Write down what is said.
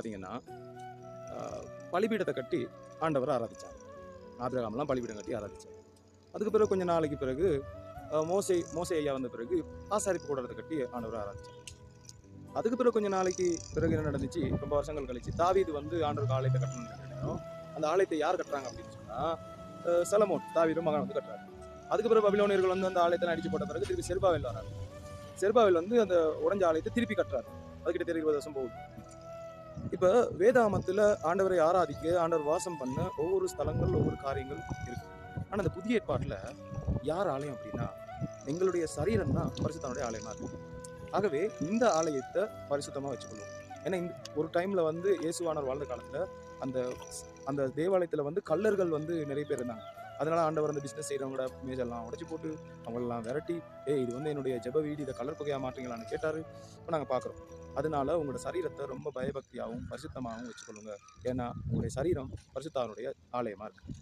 பார்த்தீங்கன்னா பலிபீடத்தை கட்டி ஆண்டவரை ஆராதிச்சாங்க. ஆபிரகாம்லாம் பலிபீடம் கட்டி ஆராதிச்சாங்க. அதுக்கு பிறகு கொஞ்சம் நாளைக்கு பிறகு மோசே ஐயா வந்த பிறகு ஆசாரிப்பு கூடாரத்தை கட்டி ஆண்டவரை ஆராதிச்சாங்க. அதுக்கு பிறகு கொஞ்சம் நாளைக்கு பிறகு என்ன நடந்துச்சு, ரொம்ப வருஷங்கள் கழிச்சு தாவீது வந்து ஆண்டவருக்கு ஆலயத்தை கட்டணும். அந்த ஆலயத்தை யார் கட்டுறாங்க அப்படின்னு சொன்னா சலமோன், தாவீது மகன் வந்து கட்டுறாரு. அதுக்கு பிறகு பபிலோனியர்கள் வந்து அந்த ஆலயத்தை அடிச்சு போட்ட பிறகு திருப்பி செருபாவேல் வராரு. செருபாவேல் வந்து அந்த உடைஞ்ச ஆலயத்தை திருப்பி கட்டுறாரு. அதுக்கிட்ட 20 வருஷம் போகுது. இப்ப வேதாமத்துல ஆண்டவரை ஆராதிக்க, ஆண்டவர் வாசம் பண்ண ஒவ்வொரு ஸ்தலங்கள், ஒவ்வொரு காரியங்கள் இருக்கு. ஆனா அந்த புதிய ஏற்பாட்டுல யார் ஆலயம் அப்படின்னா எங்களுடைய சரீரம் தான் பரிசுத்தனுடைய ஆலயமா இருக்கு. ஆகவே இந்த ஆலயத்தை பரிசுத்தமா வச்சுக்கணும். ஏன்னா இந்த ஒரு டைம்ல வந்து இயேசுவானவர் வாழ்ந்த காலத்துல அந்த அந்த தேவாலயத்துல வந்து கள்ளர்கள் வந்து நிறைய பேர் இருந்தாங்க. அதனால ஆண்டவர் அந்த பிசினஸ் செய்யறவங்களோட மேஜெல்லாம் உடைச்சு போட்டு அவங்களெல்லாம் விரட்டி, இது வந்து என்னுடைய ஜெப வீடு, இதை கலர் புகையா மாற்றீங்களான்னு கேட்டாரு. இப்போ நாங்கள் பார்க்குறோம். அதனால உங்களோட சரீரத்தை ரொம்ப பயபக்தியாகவும் பரிசுத்தமாகவும் வச்சுக்கொள்ளுங்க. ஏன்னா உங்களுடைய சரீரம் பரிசுத்தாவினுடைய ஆலயமா இருக்கு.